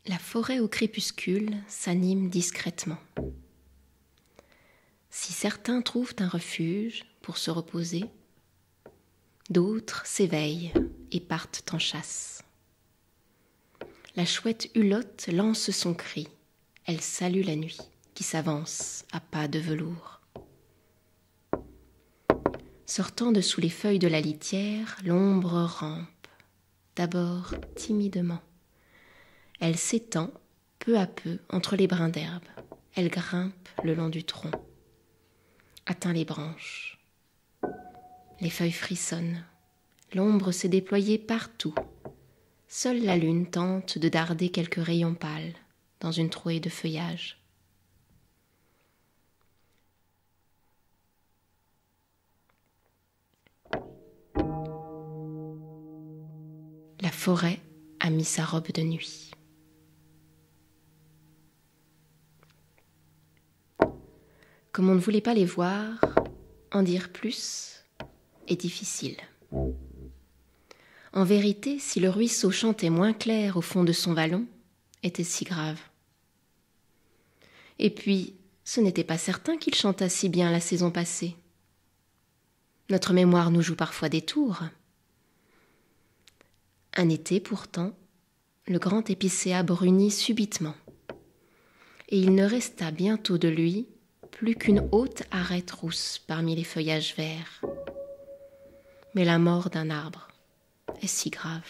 La forêt au crépuscule s'anime discrètement. Si certains trouvent un refuge pour se reposer, d'autres s'éveillent et partent en chasse. La chouette hulotte lance son cri. Elle salue la nuit qui s'avance à pas de velours. Sortant de sous les feuilles de la litière, l'ombre rampe, d'abord timidement. Elle s'étend peu à peu entre les brins d'herbe. Elle grimpe le long du tronc, atteint les branches. Les feuilles frissonnent. L'ombre s'est déployée partout. Seule la lune tente de darder quelques rayons pâles dans une trouée de feuillage. La forêt a mis sa robe de nuit. Comme on ne voulait pas les voir, en dire plus est difficile. En vérité, si le ruisseau chantait moins clair au fond de son vallon, était si grave. Et puis, ce n'était pas certain qu'il chantât si bien la saison passée. Notre mémoire nous joue parfois des tours. Un été, pourtant, le grand épicéa brunit subitement, et il ne resta bientôt de lui plus qu'une haute arête rousse parmi les feuillages verts. Mais la mort d'un arbre est si grave.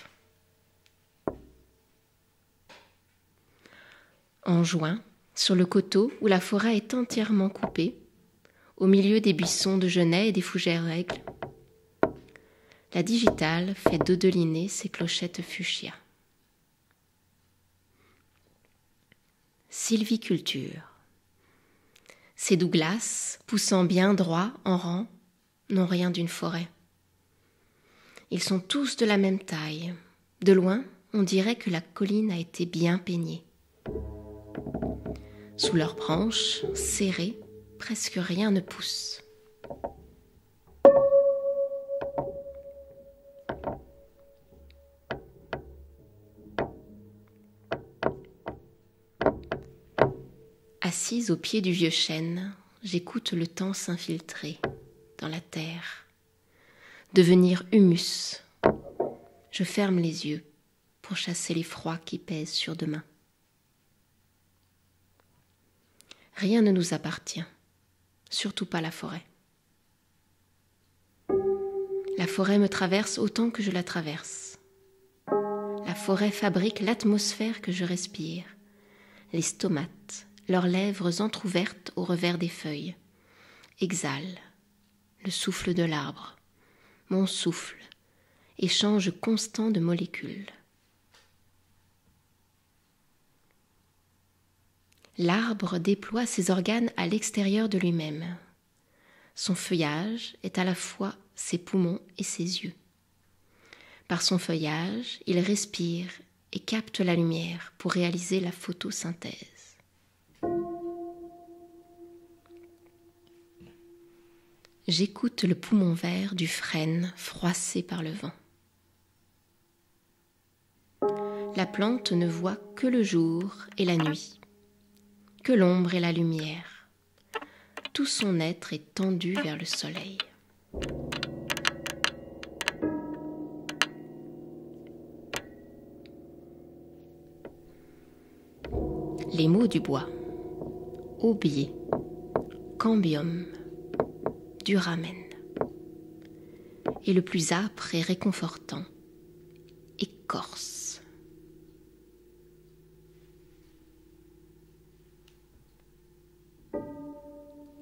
En juin, sur le coteau où la forêt est entièrement coupée, au milieu des buissons de genêts et des fougères aigles, la digitale fait dodeliner ses clochettes fuchsia. Sylviculture. Ces douglas, poussant bien droit en rang, n'ont rien d'une forêt. Ils sont tous de la même taille. De loin, on dirait que la colline a été bien peignée. Sous leurs branches, serrées, presque rien ne pousse. Assise au pied du vieux chêne, j'écoute le temps s'infiltrer dans la terre, devenir humus. Je ferme les yeux pour chasser les froids qui pèsent sur demain. Rien ne nous appartient, surtout pas la forêt. La forêt me traverse autant que je la traverse. La forêt fabrique l'atmosphère que je respire, les stomates, leurs lèvres entr'ouvertes au revers des feuilles, exhalent le souffle de l'arbre, mon souffle, échange constant de molécules. L'arbre déploie ses organes à l'extérieur de lui-même. Son feuillage est à la fois ses poumons et ses yeux. Par son feuillage, il respire et capte la lumière pour réaliser la photosynthèse. J'écoute le poumon vert du frêne froissé par le vent. La plante ne voit que le jour et la nuit, que l'ombre et la lumière. Tout son être est tendu vers le soleil. Les mots du bois: aubier, cambium, duramen. Et le plus âpre et réconfortant, écorce.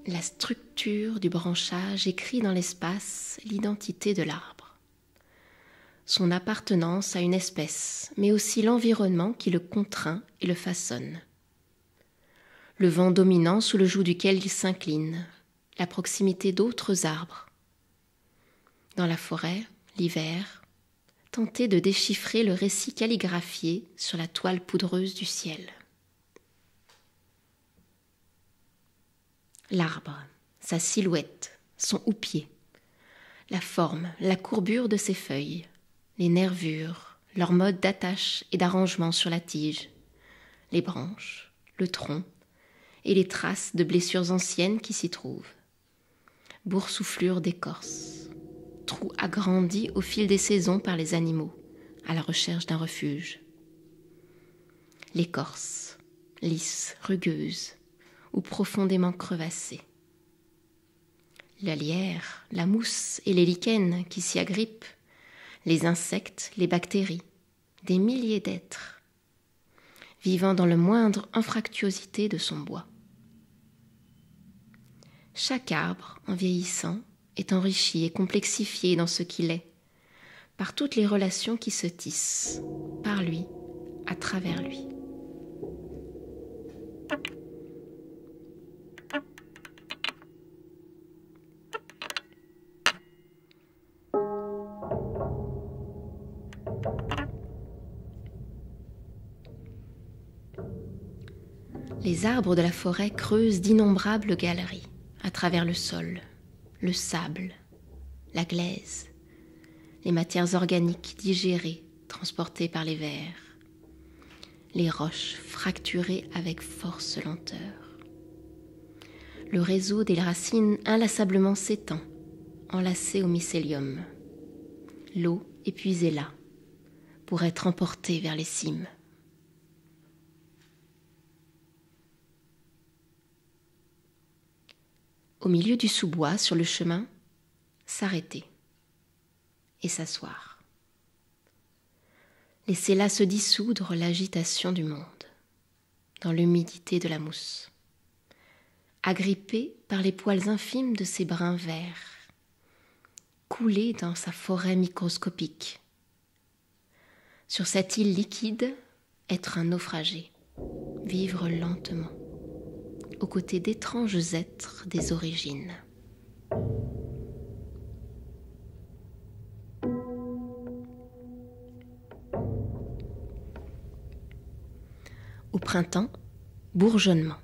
La structure du branchage écrit dans l'espace l'identité de l'arbre, son appartenance à une espèce, mais aussi l'environnement qui le contraint et le façonne. Le vent dominant sous le joug duquel il s'incline, la proximité d'autres arbres. Dans la forêt, l'hiver, tenter de déchiffrer le récit calligraphié sur la toile poudreuse du ciel. L'arbre, sa silhouette, son houppier, la forme, la courbure de ses feuilles, les nervures, leur mode d'attache et d'arrangement sur la tige, les branches, le tronc et les traces de blessures anciennes qui s'y trouvent. Boursouflure d'écorce, trou agrandi au fil des saisons par les animaux, à la recherche d'un refuge. L'écorce, lisse, rugueuse ou profondément crevassée. La lierre, la mousse et les lichens qui s'y agrippent, les insectes, les bactéries, des milliers d'êtres, vivant dans le moindre anfractuosité de son bois. Chaque arbre, en vieillissant, est enrichi et complexifié dans ce qu'il est, par toutes les relations qui se tissent, par lui, à travers lui. Les arbres de la forêt creusent d'innombrables galeries à travers le sol, le sable, la glaise, les matières organiques digérées, transportées par les vers, les roches fracturées avec force lenteur. Le réseau des racines inlassablement s'étend, enlacé au mycélium. L'eau épuisée là, pour être emportée vers les cimes. Au milieu du sous-bois, sur le chemin, s'arrêter et s'asseoir. Laisser là se dissoudre l'agitation du monde, dans l'humidité de la mousse, agrippé par les poils infimes de ses brins verts, couler dans sa forêt microscopique. Sur cette île liquide, être un naufragé, vivre lentement, aux côtés d'étranges êtres des origines. Au printemps, bourgeonnement.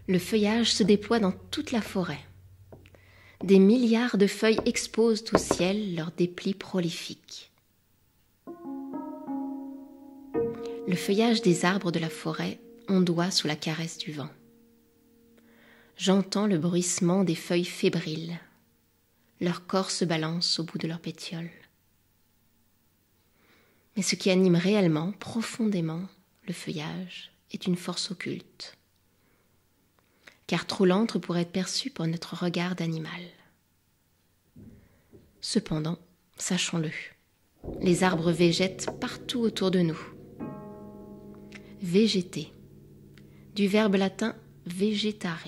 Le feuillage se déploie dans toute la forêt. Des milliards de feuilles exposent au ciel leurs déplis prolifiques. Le feuillage des arbres de la forêt ondoie sous la caresse du vent. J'entends le bruissement des feuilles fébriles. Leur corps se balance au bout de leurs pétioles. Mais ce qui anime réellement, profondément, le feuillage est une force occulte. Car trop lentre pour être perçue par notre regard d'animal. Cependant, sachons-le, les arbres végètent partout autour de nous. Végéter, du verbe latin vegetare,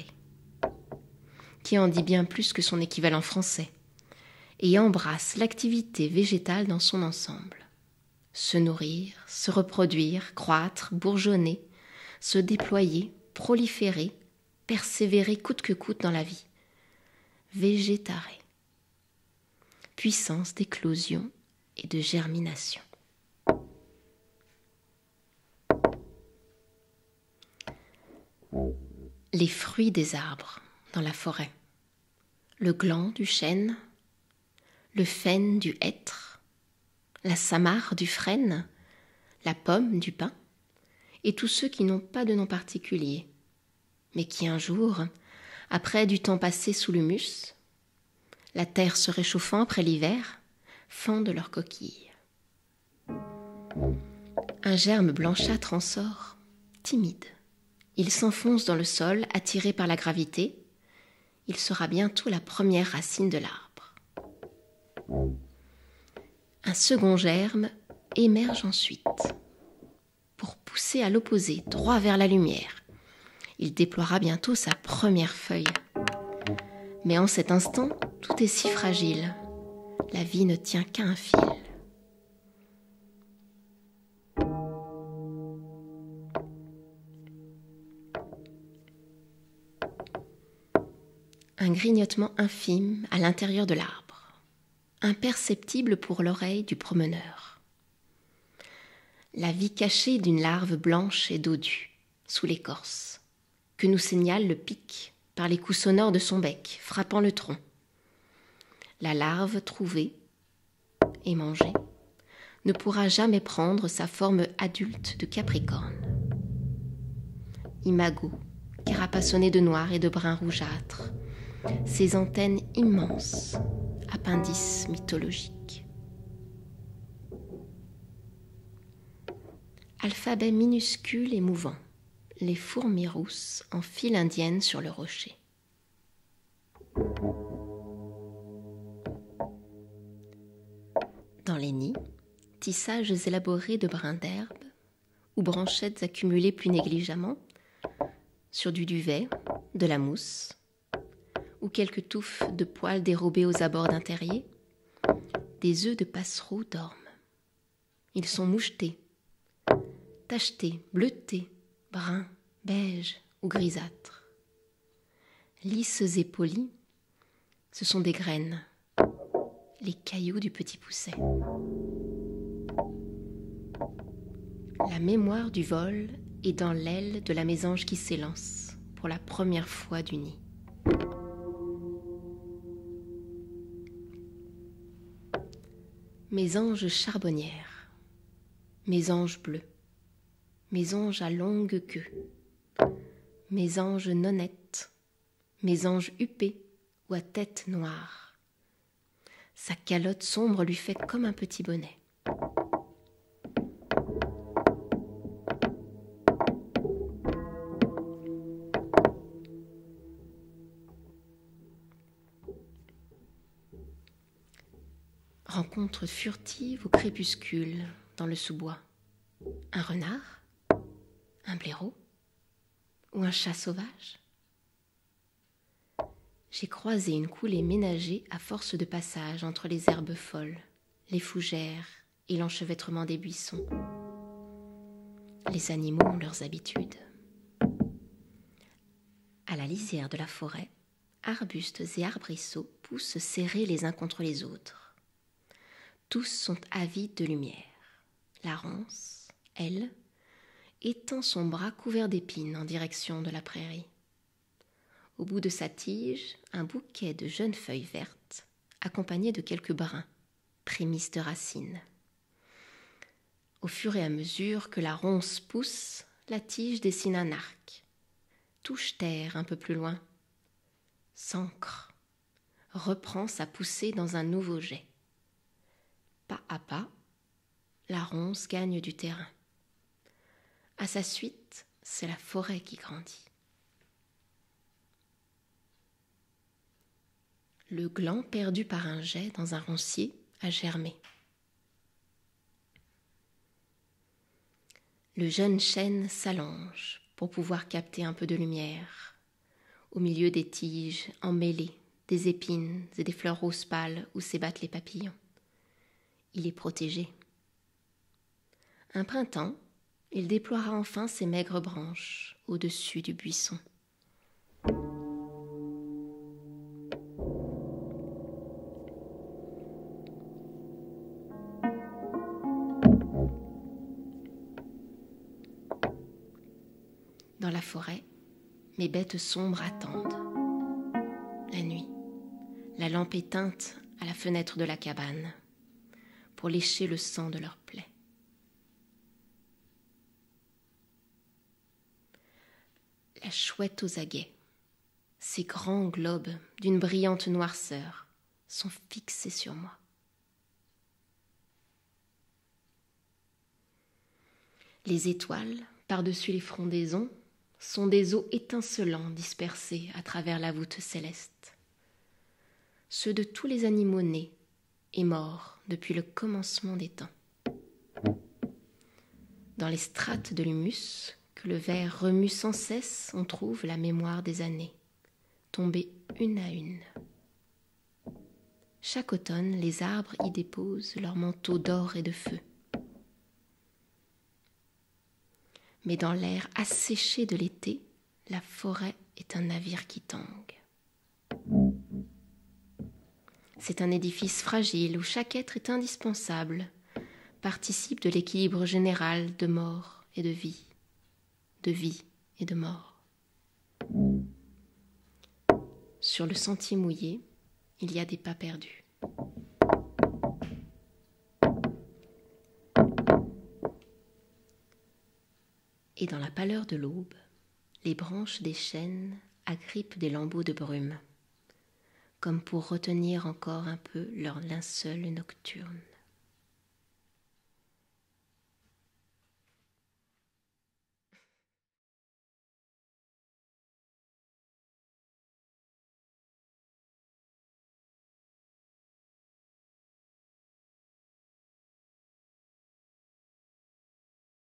qui en dit bien plus que son équivalent français, et embrasse l'activité végétale dans son ensemble. Se nourrir, se reproduire, croître, bourgeonner, se déployer, proliférer, persévérer coûte que coûte dans la vie. Vegetare, puissance d'éclosion et de germination. Les fruits des arbres dans la forêt. Le gland du chêne, le faîne du hêtre, la samarre du frêne, la pomme du pin, et tous ceux qui n'ont pas de nom particulier, mais qui un jour, après du temps passé sous l'humus, la terre se réchauffant après l'hiver, fendent leurs coquilles. Un germe blanchâtre en sort, timide. Il s'enfonce dans le sol, attiré par la gravité. Il sera bientôt la première racine de l'arbre. Un second germe émerge ensuite, pour pousser à l'opposé, droit vers la lumière. Il déploiera bientôt sa première feuille. Mais en cet instant, tout est si fragile. La vie ne tient qu'à un fil. Un grignotement infime à l'intérieur de l'arbre, imperceptible pour l'oreille du promeneur. La vie cachée d'une larve blanche et dodue, sous l'écorce, que nous signale le pic par les coups sonores de son bec, frappant le tronc. La larve trouvée et mangée ne pourra jamais prendre sa forme adulte de Capricorne. imago, carapassonné de noir et de brun rougeâtre, ses antennes immenses, appendices mythologiques. Alphabet minuscule et mouvant, les fourmis rousses en file indienne sur le rocher. Dans les nids, tissages élaborés de brins d'herbe ou branchettes accumulées plus négligemment sur du duvet, de la mousse ou quelques touffes de poils dérobés aux abords d'un terrier, des œufs de passereau dorment. Ils sont mouchetés, tachetés, bleutés, bruns, beiges ou grisâtres. Lisses et polis, ce sont des graines, les cailloux du petit pousset. La mémoire du vol est dans l'aile de la mésange qui s'élance pour la première fois du nid. Mésange charbonnière, mésange bleue, mésange à longue queue, mésange nonnette, mésange huppée ou à tête noire. Sa calotte sombre lui fait comme un petit bonnet. Rencontre furtive au crépuscule dans le sous-bois. Un renard, un blaireau ou un chat sauvage. J'ai croisé une coulée ménagée à force de passage entre les herbes folles, les fougères et l'enchevêtrement des buissons. Les animaux ont leurs habitudes. À la lisière de la forêt, arbustes et arbrisseaux poussent serrés les uns contre les autres. Tous sont avides de lumière. La ronce, elle, étend son bras couvert d'épines en direction de la prairie. Au bout de sa tige, un bouquet de jeunes feuilles vertes, accompagné de quelques brins, prémices de racines. Au fur et à mesure que la ronce pousse, la tige dessine un arc, touche terre un peu plus loin, s'ancre, reprend sa poussée dans un nouveau jet. Pas à pas, la ronce gagne du terrain. À sa suite, c'est la forêt qui grandit. Le gland perdu par un jet dans un roncier a germé. Le jeune chêne s'allonge pour pouvoir capter un peu de lumière, au milieu des tiges emmêlées, des épines et des fleurs roses pâles où s'ébattent les papillons. Il est protégé. Un printemps, il déploiera enfin ses maigres branches au-dessus du buisson. Dans la forêt, mes bêtes sombres attendent. La nuit, la lampe éteinte à la fenêtre de la cabane pour lécher le sang de leurs plaies. La chouette aux aguets, ses grands globes d'une brillante noirceur sont fixés sur moi. Les étoiles, par-dessus les frondaisons, sont des os étincelants dispersés à travers la voûte céleste. Ceux de tous les animaux nés et morts depuis le commencement des temps. Dans les strates de l'humus que le verre remue sans cesse, on trouve la mémoire des années, tombées une à une. Chaque automne, les arbres y déposent leurs manteaux d'or et de feu. Mais dans l'air asséché de l'été, la forêt est un navire qui tangue. C'est un édifice fragile où chaque être est indispensable, participe de l'équilibre général de mort et de vie et de mort. Sur le sentier mouillé, il y a des pas perdus. Et dans la pâleur de l'aube, les branches des chênes agrippent des lambeaux de brume, comme pour retenir encore un peu leur linceul nocturne.